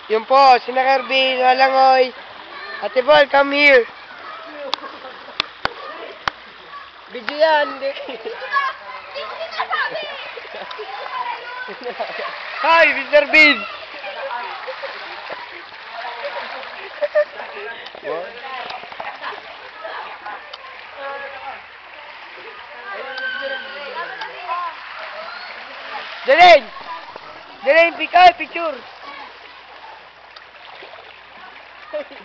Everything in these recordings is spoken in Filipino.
Yun po, si Kirby, Nalangoy. Ate Bol, come here. Video yan, hindi. Hi, Mr. Bean. Dalain, picture.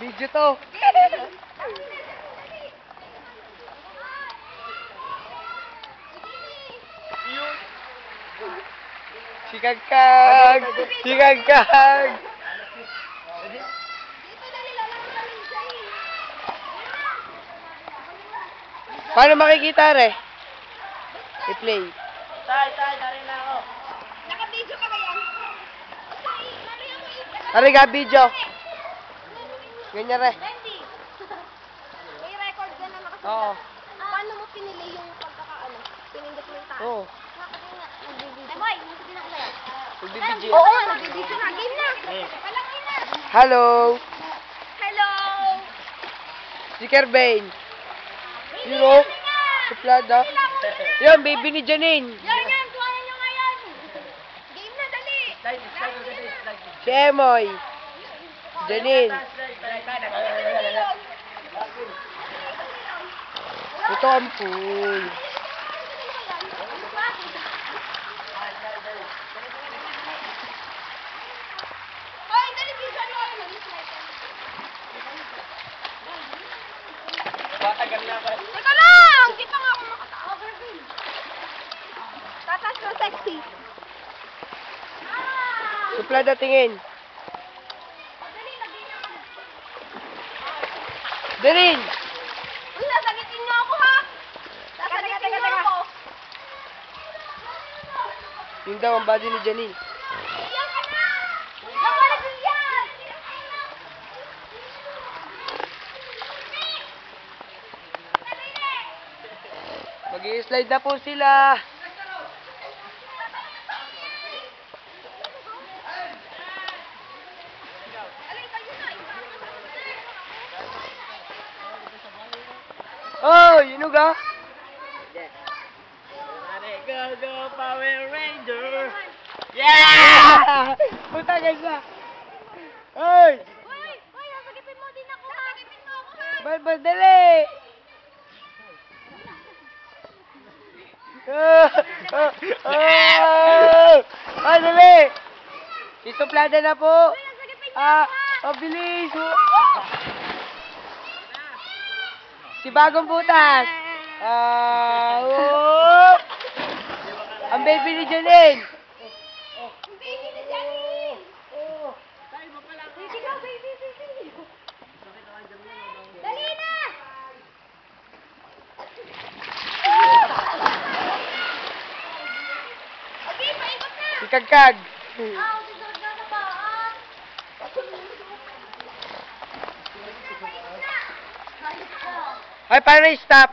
Video to. Sikagkag. Paano makikita re? I-play. Tay, darin na ako. Naka-video ka ba yan? Ariga, video. Ganyan re. Wendy, may record ka na nakasunod. Oo. Paano mo pinili yung pagkakaano? Pinindot mo yung taas? Oo. Nagbibidyo. Ay, boy, hindi na ko ba yan? Nagbibidyo. Oo, nagbibidyo na. Game na. Palaki na. Hello. Hello. Si Kerbain. Zero. Suplada. Yan, baby ni Janine. Yan, tuwanan nyo ngayon. Game na, dali. Si Emoy. Janine. Ito ang pool. Hoy, dali, bisa nyo. Matagal na ba? Teka lang! Di pa nga ako makatawa. Tatas na sexy. Suplada tingin. Janine. Uy, sasagitin niyo ako, ha? Sasagitin niyo ako. Yung daw ang body ni Janine. Yan ka na! Nawala din yan! Mag-i-slide na po sila. Oh, yun ga? Go, Power Ranger! Yeah! Puta ka. Hoy! Uy, sasagitin mo din ako, ha? Sasagitin mo ako, ha? Bal, dali! Dali! Isuplada na po. Uy, sasagitin niyo ako, ha? Bilis. Si Bagong Butas. Ang baby ni Janine. Baby na Janine! Baby ka, baby. Dali na! Okay, paikot na! Ikagkag. Susunod na sa paan. Ay, paano i-stop?